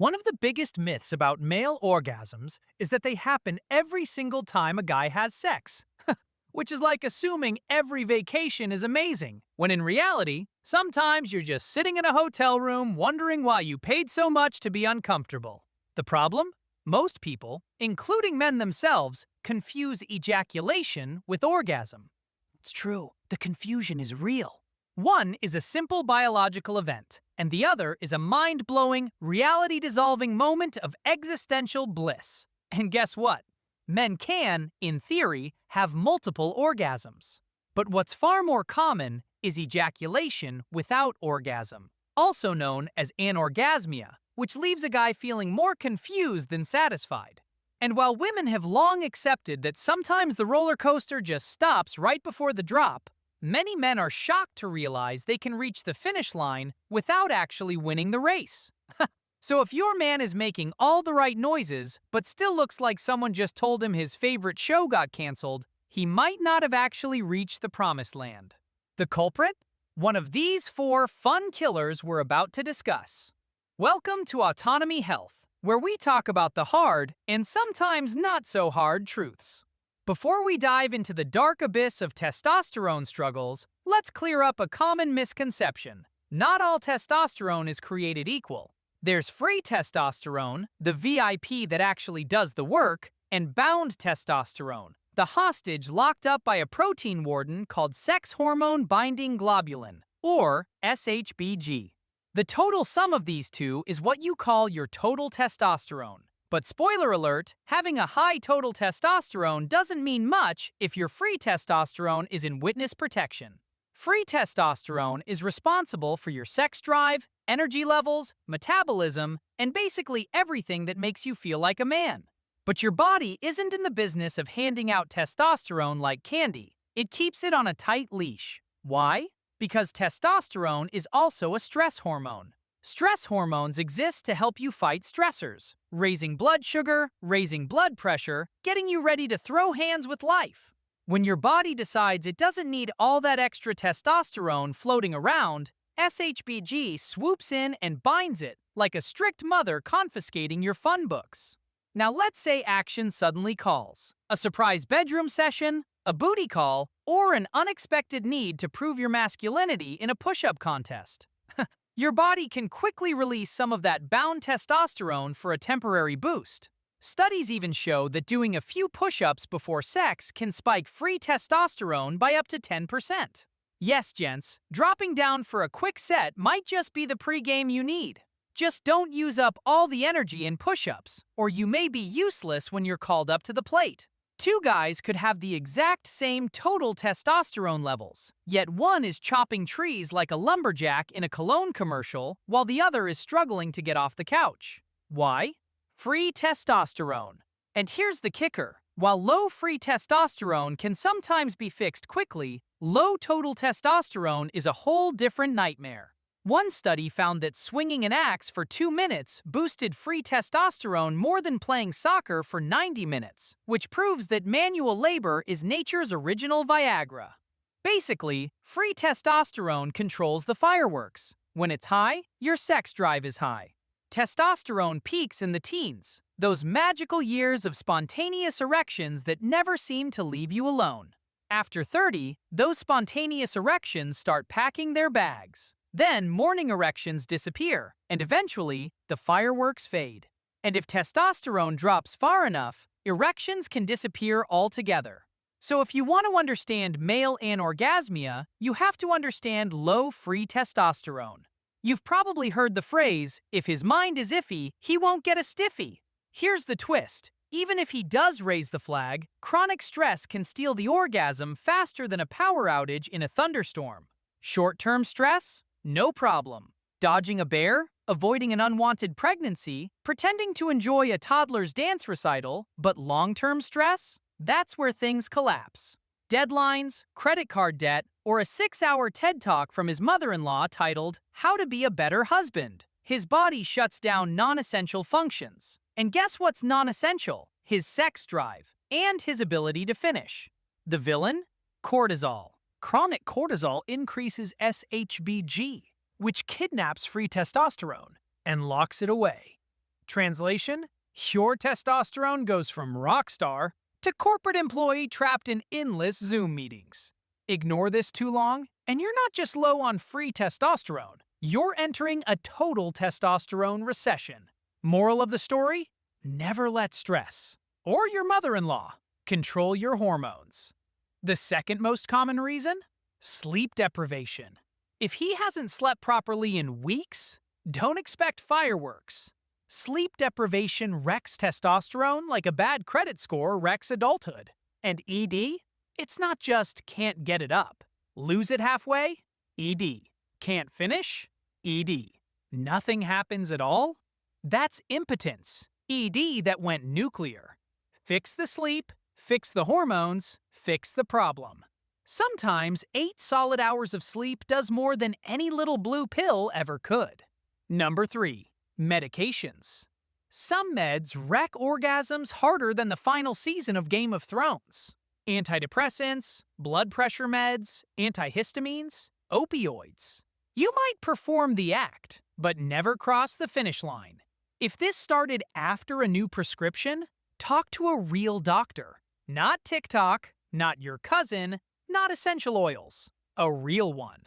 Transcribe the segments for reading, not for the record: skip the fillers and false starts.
One of the biggest myths about male orgasms is that they happen every single time a guy has sex, which is like assuming every vacation is amazing, when in reality, sometimes you're just sitting in a hotel room wondering why you paid so much to be uncomfortable. The problem? Most people, including men themselves, confuse ejaculation with orgasm. It's true, the confusion is real. One is a simple biological event, and the other is a mind-blowing, reality-dissolving moment of existential bliss. And guess what? Men can, in theory, have multiple orgasms. But what's far more common is ejaculation without orgasm, also known as anorgasmia, which leaves a guy feeling more confused than satisfied. And while women have long accepted that sometimes the roller coaster just stops right before the drop, many men are shocked to realize they can reach the finish line without actually winning the race. So if your man is making all the right noises, but still looks like someone just told him his favorite show got canceled, he might not have actually reached the promised land. The culprit? One of these four fun killers we're about to discuss. Welcome to Autonomy Health, where we talk about the hard and sometimes not so hard truths. Before we dive into the dark abyss of testosterone struggles, let's clear up a common misconception. Not all testosterone is created equal. There's free testosterone, the VIP that actually does the work, and bound testosterone, the hostage locked up by a protein warden called sex hormone binding globulin, or SHBG. The total sum of these two is what you call your total testosterone. But spoiler alert, having a high total testosterone doesn't mean much if your free testosterone is in witness protection. Free testosterone is responsible for your sex drive, energy levels, metabolism, and basically everything that makes you feel like a man. But your body isn't in the business of handing out testosterone like candy. It keeps it on a tight leash. Why? Because testosterone is also a stress hormone. Stress hormones exist to help you fight stressors, raising blood sugar, raising blood pressure, getting you ready to throw hands with life. When your body decides it doesn't need all that extra testosterone floating around, SHBG swoops in and binds it, like a strict mother confiscating your fun books. Now let's say action suddenly calls. A surprise bedroom session, a booty call, or an unexpected need to prove your masculinity in a push-up contest. Your body can quickly release some of that bound testosterone for a temporary boost. Studies even show that doing a few push-ups before sex can spike free testosterone by up to 10%. Yes, gents, dropping down for a quick set might just be the pregame you need. Just don't use up all the energy in push-ups, or you may be useless when you're called up to the plate. Two guys could have the exact same total testosterone levels, yet one is chopping trees like a lumberjack in a cologne commercial, while the other is struggling to get off the couch. Why? Free testosterone. And here's the kicker. While low free testosterone can sometimes be fixed quickly, low total testosterone is a whole different nightmare. One study found that swinging an axe for 2 minutes boosted free testosterone more than playing soccer for 90 minutes, which proves that manual labor is nature's original Viagra. Basically, free testosterone controls the fireworks. When it's high, your sex drive is high. Testosterone peaks in the teens, those magical years of spontaneous erections that never seem to leave you alone. After 30, those spontaneous erections start packing their bags. Then morning erections disappear, and eventually, the fireworks fade. And if testosterone drops far enough, erections can disappear altogether. So if you want to understand male anorgasmia, you have to understand low free testosterone. You've probably heard the phrase, if his mind is iffy, he won't get a stiffy. Here's the twist. Even if he does raise the flag, chronic stress can steal the orgasm faster than a power outage in a thunderstorm. Short-term stress? No problem. Dodging a bear, avoiding an unwanted pregnancy, pretending to enjoy a toddler's dance recital, but long-term stress? That's where things collapse. Deadlines, credit card debt, or a 6-hour TED Talk from his mother-in-law titled, How to Be a Better Husband. His body shuts down non-essential functions. And guess what's non-essential? His sex drive, and his ability to finish. The villain? Cortisol. Chronic cortisol increases SHBG, which kidnaps free testosterone and locks it away. Translation: your testosterone goes from rock star to corporate employee trapped in endless Zoom meetings. Ignore this too long, and you're not just low on free testosterone, you're entering a total testosterone recession. Moral of the story? Never let stress, or your mother-in-law, control your hormones. The second most common reason? Sleep deprivation. If he hasn't slept properly in weeks, don't expect fireworks. Sleep deprivation wrecks testosterone like a bad credit score wrecks adulthood. And ED? It's not just can't get it up. Lose it halfway? ED. Can't finish? ED. Nothing happens at all? That's impotence. ED that went nuclear. Fix the sleep, fix the hormones, fix the problem. Sometimes 8 solid hours of sleep does more than any little blue pill ever could. Number 3. Medications. Some meds wreck orgasms harder than the final season of Game of Thrones. Antidepressants, blood pressure meds, antihistamines, opioids. You might perform the act, but never cross the finish line. If this started after a new prescription, talk to a real doctor. Not TikTok, not your cousin, not essential oils. A real one.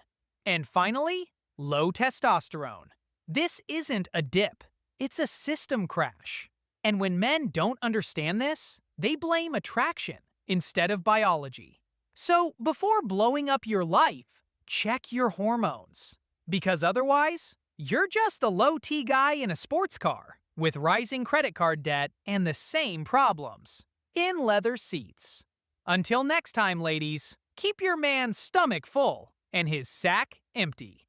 And finally, low testosterone. This isn't a dip, it's a system crash. And when men don't understand this, they blame attraction instead of biology. So before blowing up your life, check your hormones. Because otherwise, you're just a low-T guy in a sports car with rising credit card debt and the same problems. In leather seats. Until next time, ladies, keep your man's stomach full and his sack empty.